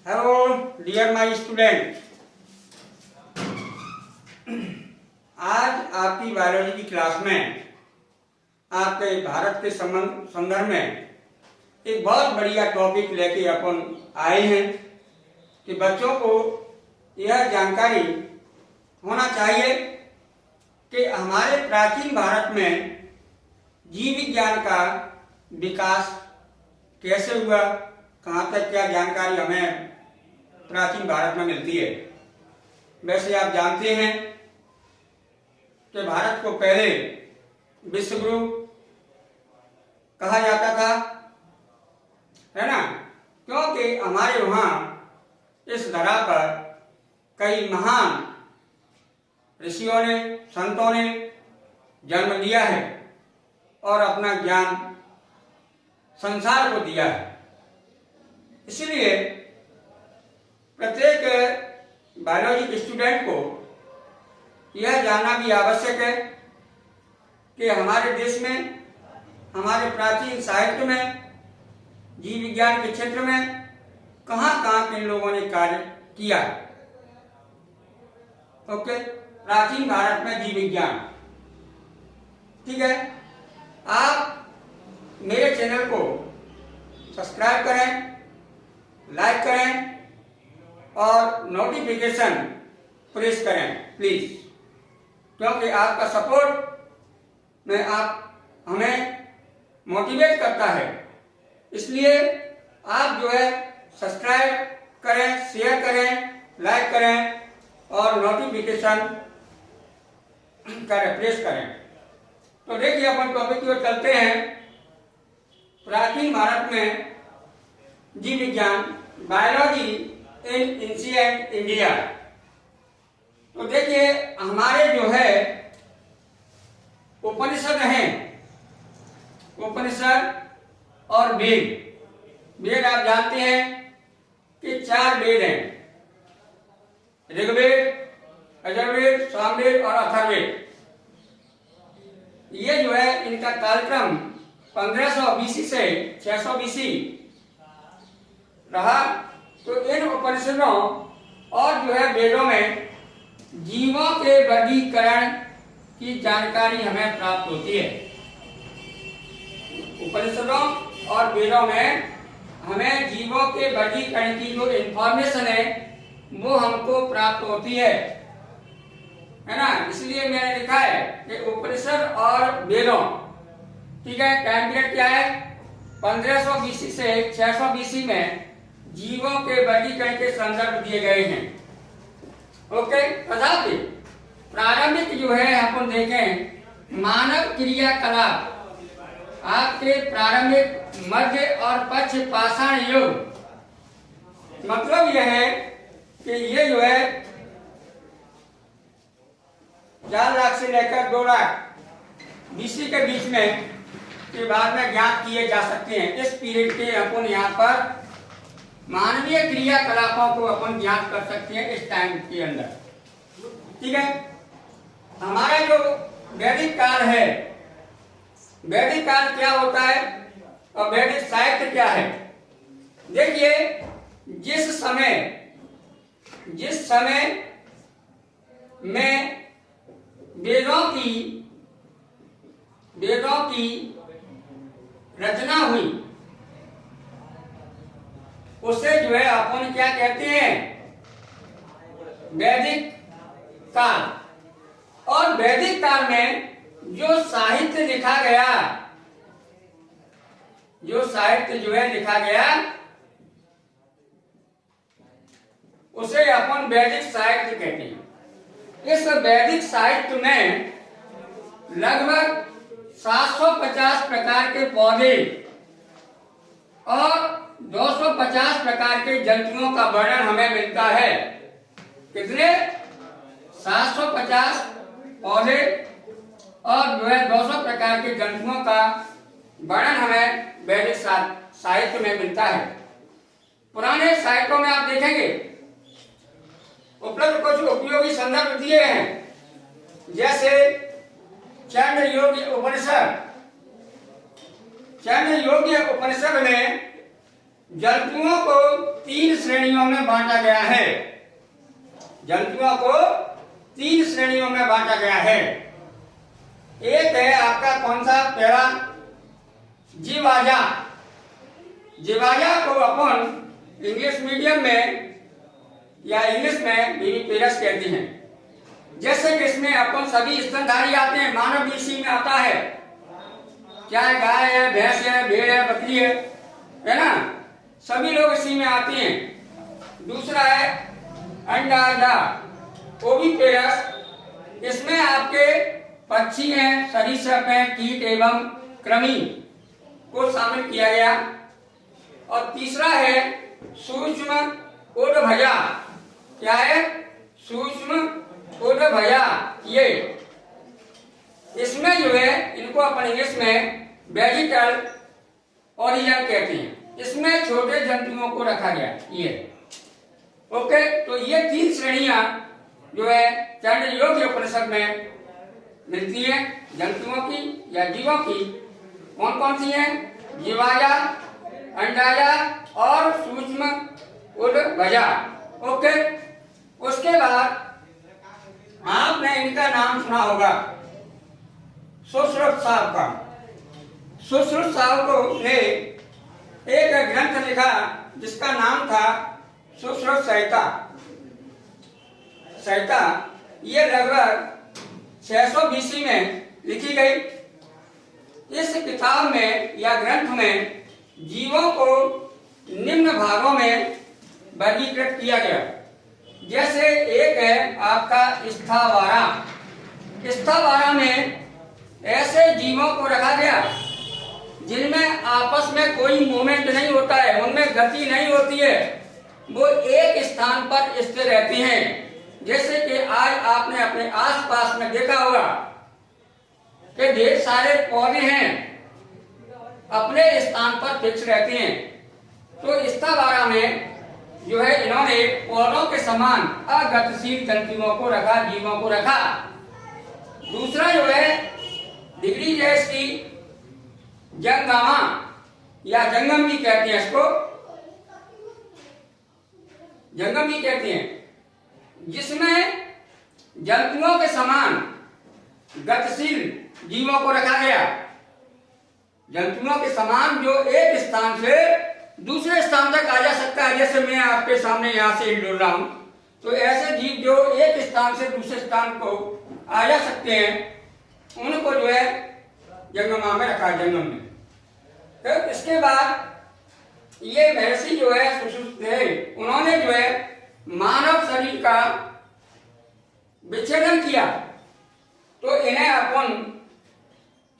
Hello dear my student, आज आपकी biology की क्लास में आपके भारत के संदर्भ में एक बहुत बढ़िया टॉपिक लेके अपन आए हैं कि बच्चों को यह जानकारी होना चाहिए कि हमारे प्राचीन भारत में जीव विज्ञान का विकास कैसे हुआ, कहाँ तक क्या जानकारी हमें प्राचीन भारत में मिलती है। वैसे आप जानते हैं कि भारत को पहले विश्व गुरु कहा जाता था, है ना, क्योंकि हमारे वहाँ इस धरा पर कई महान ऋषियों ने, संतों ने जन्म लिया है और अपना ज्ञान संसार को दिया है। इसलिए प्रत्येक बायोलॉजी स्टूडेंट को यह जानना भी आवश्यक है कि हमारे देश में, हमारे प्राचीन साहित्य में, जीव विज्ञान के क्षेत्र में कहाँ कहाँ किन लोगों ने कार्य किया है। ओके, प्राचीन भारत में जीव विज्ञान, ठीक है। आप मेरे चैनल को सब्सक्राइब करें, लाइक करें और नोटिफिकेशन प्रेस करें प्लीज, क्योंकि आपका सपोर्ट में आप हमें मोटिवेट करता है। इसलिए आप जो है सब्सक्राइब करें, शेयर करें, लाइक करें और नोटिफिकेशन करें, प्रेस करें। तो देखिए अपन टॉपिक की ओर चलते हैं। प्राचीन भारत में जीव विज्ञान, बायोलॉजी इन एंशिएंट इंडिया। तो देखिए हमारे जो है उपनिषद हैं, उपनिषद और वेद। वेद आप जानते हैं कि 4 वेद हैं, ऋग्वेद, यजुर्वेद, सामवेद और अथर्ववेद। ये जो है इनका कालक्रम 1500 बीसी से 600 बीसी रहा। तो इन उपनिषदों और जो है वेदों में जीवों के वर्गीकरण की जानकारी हमें प्राप्त होती है। उपनिषदों और वेदों में हमें जीवों के वर्गीकरण की जो इंफॉर्मेशन है वो हमको प्राप्त होती है ना। इसलिए मैंने लिखा है कि उपनिषद और वेदों, ठीक है, टाइम पीरियड क्या है 1500 बीसी से 600 बीसी में जीवों के वर्गीकरण के संदर्भ दिए गए हैं। ओके, तथापि प्रारंभिक जो है अपन देखें मानव क्रियाकलाप आपके प्रारंभिक, मध्य और पक्ष पाषाण युग, मतलब यह है कि ये जो है 4 लाख से लेकर 2 लाख बीसी के बीच में के बाद में ज्ञात किए जा सकते हैं। इस पीरियड के अपन यहाँ पर मानवीय क्रियाकलापों को अपन ज्ञात कर सकते हैं इस टाइम के अंदर, ठीक है। हमारा जो वैदिक काल है, वैदिक काल क्या होता है और वैदिक साहित्य क्या है। देखिए जिस समय में वेदों की रचना हुई उसे जो है अपन क्या कहते हैं, वैदिक काल। और वैदिक काल में जो साहित्य लिखा गया, जो साहित्य जो है लिखा गया उसे अपन वैदिक साहित्य कहते हैं। इस वैदिक साहित्य में लगभग 750 प्रकार के पौधे और 250 प्रकार के जंतुओं का वर्णन हमें मिलता है। कितने? 750 पौधे और जो है 200 प्रकार के जंतुओं का वर्णन हमें वैदिक साहित्य में मिलता है। पुराने साहित्यों में आप देखेंगे उपलब्ध कुछ उपयोगी संदर्भ दिए हैं, जैसे चंद्र योग्य उपनिषद। चंद्र योग्य उपनिषद में जंतुओं को 3 श्रेणियों में बांटा गया है। जंतुओं को 3 श्रेणियों में बांटा गया है। एक है आपका कौन सा, पहला जीवाजा। जीवाजा को अपन इंग्लिश मीडियम में या इंग्लिश में विविपेरस कहते हैं। जैसे कि इसमें अपन सभी स्तनधारी आते हैं, मानव भी इसी में आता है, चाहे गाय है, भैंस है, भेड़ है, बकरी है ना, सभी लोग इसी में आते हैं। दूसरा है अंडाजा ओविपेरस। इसमें आपके पक्षी हैं, सरीसृप हैं, कीट एवं कृमि को शामिल किया गया। और तीसरा है सूक्ष्म उडभजा। क्या है? सूक्ष्म उडभजा। ये इसमें जो है इनको अपन इंग्लिश में वेजिटल ओरिजन कहते हैं। इसमें छोटे जंतुओं को रखा गया। ये ओके, तो ये 3 श्रेणियां जो है चांद्र उपनिषद में मिलती है जंतुओं की या जीवों की। कौन कौन सी हैं? जीवाजा, अंडाजा और सूक्ष्म उडभजा। ओके, उसके बाद आपने इनका नाम सुना होगा सुश्रुत साहब का। सुश्रुत साहब को ने एक ग्रंथ लिखा जिसका नाम था सुश्रुत संहिता। संहिता ये लगभग 600 BC में लिखी गई। इस किताब में या ग्रंथ में जीवों को निम्न भागों में वर्गीकृत किया गया। जैसे एक है आपका स्थावरा। स्थावरा में ऐसे जीवों को रखा गया जिनमें आपस में कोई मूवमेंट नहीं होता है, उनमें गति नहीं होती है, वो एक स्थान पर स्थिर रहते हैं। जैसे कि आज आपने अपने आसपास में देखा होगा कि ढेर सारे पौधे हैं, अपने स्थान पर फिक्स रहते हैं। तो स्थावरा में जो है इन्होंने पौधों के समान अगतिशील जंतुओं को रखा, जीवों को रखा। दूसरा जो है डिग्री जैसी जंगमा या जंगम भी कहते हैं, इसको जंगम भी कहते हैं, जिसमें जंतुओं के समान गतिशील जीवों को रखा गया। जंतुओं के समान जो एक स्थान से दूसरे स्थान तक आ जा सकता है। जैसे मैं आपके सामने यहाँ से हिल रहा हूं, तो ऐसे जीव जो एक स्थान से दूसरे स्थान को आ जा सकते हैं, उनको जो है जंगमा में रखा, जंगम में। तो इसके बाद ये महर्षि जो है सुश्रुत थे, उन्होंने जो है मानव शरीर का विच्छेदन किया, तो इन्हें अपन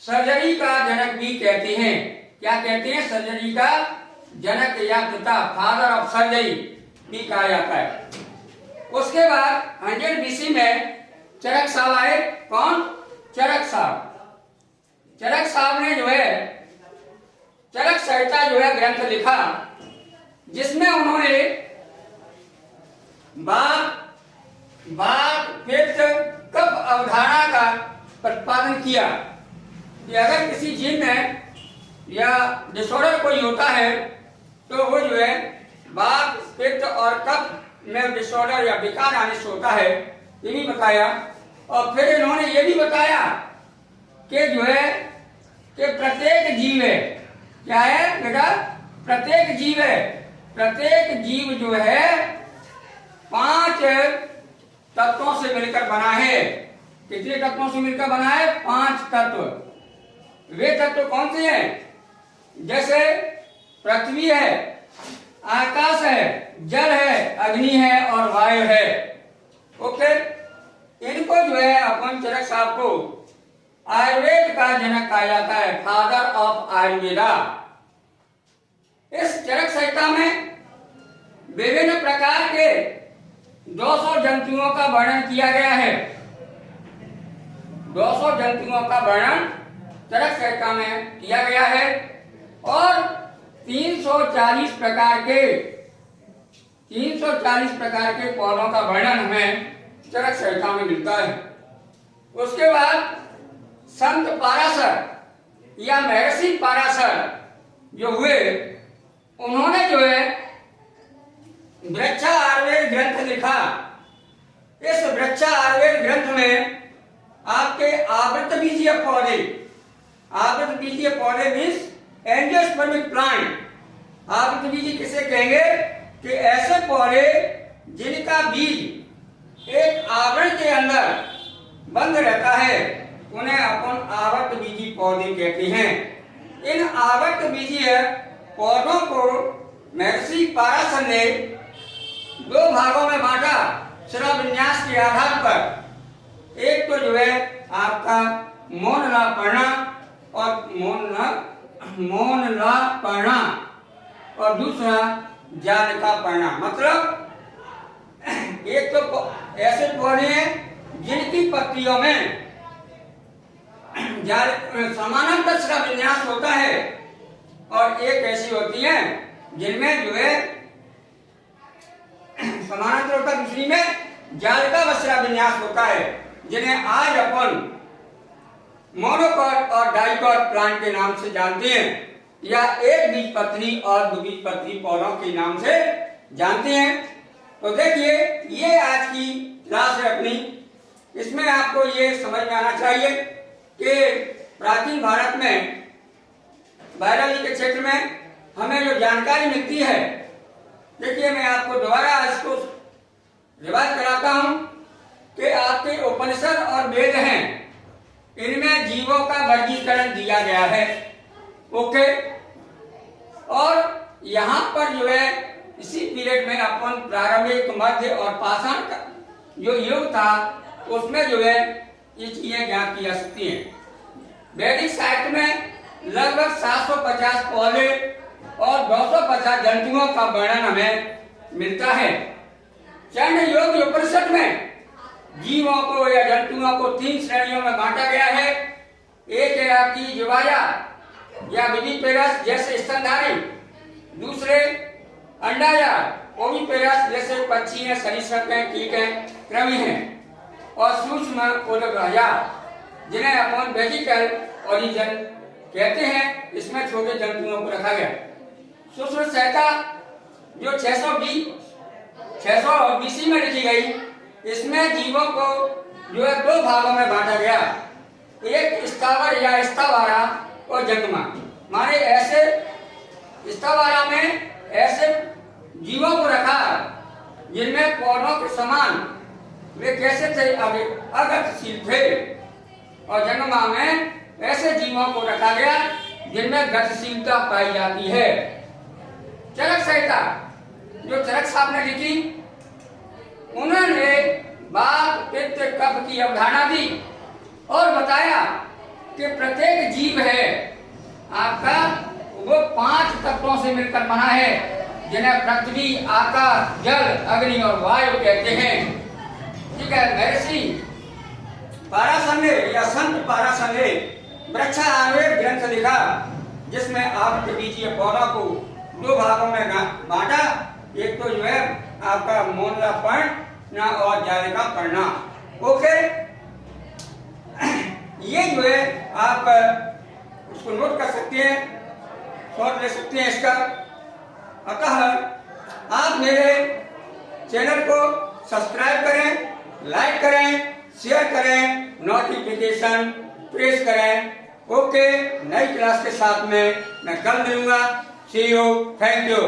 सर्जरी का जनक भी कहते हैं। क्या कहते हैं? सर्जरी का जनक या पिता, फादर ऑफ सर्जरी भी कहा जाता है। उसके बाद 100 BC में चरक साहब आए। कौन? चरक साहब। चरक साहब ने जो है चरक संहिता जो है ग्रंथ लिखा, जिसमें उन्होंने बात पित्त कफ अवधारणा का प्रतिपादन किया कि अगर किसी जीव में या डिसऑर्डर कोई होता है तो वो जो है बात पित्त और कफ में डिसऑर्डर या विकार आने से होता है, ये भी बताया। और फिर इन्होंने ये भी बताया कि जो है कि प्रत्येक जीव है, क्या है बेटा? प्रत्येक जीव है। प्रत्येक जीव जो है 5 तत्वों से मिलकर बना है। कितने तत्वों से मिलकर बना है? 5 तत्व। वे तत्व कौन से हैं? जैसे पृथ्वी है, आकाश है, जल है, अग्नि है और वायु है। ओके, इनको जो है अपन चरक साहब को आयुर्वेद का जनक कहा जाता है, फादर ऑफ आयुर्वेदा। इस चरक संहिता में विभिन्न प्रकार के 200 जंतुओं का वर्णन किया गया है। 200 जंतुओं का वर्णन चरक संहिता में किया गया है और 340 प्रकार के पौधों का वर्णन हमें चरक संहिता में मिलता है। उसके बाद संत पाराशर या महर्षि पाराशर जो हुए, उन्होंने जो है वृक्षा आयुर्वेद ग्रंथ लिखा। इस वृक्षा आयुर्वेद ग्रंथ में आपके आवृत बीजीय पौधे, आवृत बीजीय पौधे मीन्स एंजियोस्पर्मिक प्लांट। आवृत बीजी किसे कहेंगे कि ऐसे पौधे जिनका बीज एक आवरण के अंदर बंद रहता है, उन्हें अपन आवृत बीजी पौधे कहते हैं। इन आवृत बीजीय पौधों को महर्षि पाराशर ने दो भागों में बांटा शिरा विन्यास के आधार पर। एक तो जो है आपका मौनलापर्णा और मौनलापर्णा और दूसरा जालिकापर्णा। मतलब एक तो ऐसे पौधे हैं जिनकी पत्तियों में समानांतर शिरा विन्यास होता है, और एक ऐसी होती है जिनमें जो है समानांतर होता है, दूसरी में जालिका व शिरा विन्यास होता है, जिन्हें आज अपन मोनोकॉट और डाइकॉट प्लांट के नाम से जानते हैं, या एक बीजपत्री और द्विबीजपत्री पौधों के नाम से जानते हैं। तो देखिए, ये आज की क्लास है अपनी। इसमें आपको ये समझ में आना चाहिए कि प्राचीन भारत में बायोलॉजी के क्षेत्र में हमें जो जानकारी मिलती है, देखिए मैं आपको दोबारा इसको रिवाइज कराता हूं कि आपके उपनिषद और वेद हैं, इनमें जीवों का वर्गीकरण दिया गया है। ओके, और यहाँ पर जो है इसी पीरियड में अपन प्रारंभिक, मध्य और पाषाण का जो युग था, उसमें जो है ये चीजें ज्ञात की जा सकती हैं। वैदिक साहित्य में लगभग 750 पौधे और 250 जंतुओं का वर्णन हमें मिलता है। चंड योग उपनिषद में जीवों को या जंतुओं को 3 श्रेणियों में बांटा गया है। एक है आपकी जीवाया या विविपेरस जैसे स्तनधारी, दूसरे अंडाया ओविपेरस जैसे पक्षी हैं, सरीसृप हैं, कीट हैं, कृमि हैं, और सूक्ष्म उदग्रहया जिन्हें अपन वेजिटल ओरिजिन कहते हैं। इसमें छोटे जंतुओं को रखा गया। सूक्ष्म सहायता जो 600 BC में लिखी गई, इसमें जीवों को जो है 2 भागों में बांटा गया, एक स्थावर या स्थावारा और जंगमा। माने ऐसे स्थावारा में ऐसे जीवों को रखा जिनमें पौधों के समान वे कैसे थे, अगतिशील थे, और जंगमा में ऐसे जीवों को रखा गया जिनमें गतिशीलता पाई जाती है। चरक संहिता जो चरक साहब ने लिखी, उन्होंने वात, पित्त, कफ की अवधारणा दी और बताया कि प्रत्येक जीव है आपका वो 5 तत्वों से मिलकर बना है, जिन्हें पृथ्वी, आकाश, जल, अग्नि और वायु कहते हैं। ठीक है, महर्षि पाराशर ने या संत पाराशर ने वृक्षा आयुर्वेद ग्रंथ लिखा, जिसमें आवृत बीजीय पौधों को 2 भागों में बांटा। एक तो जो है आपका मौनलापर्णा और जालिकापर्णा। ओके, ये जो है आप उसको नोट कर सकते हैं, शॉर्ट ले सकते हैं इसका। अतः आप मेरे चैनल को सब्सक्राइब करें, लाइक करें, शेयर करें, नोटिफिकेशन प्रेस करें। ओके, नई क्लास के साथ में मैं कल मिलूंगा। सी यू, थैंक यू।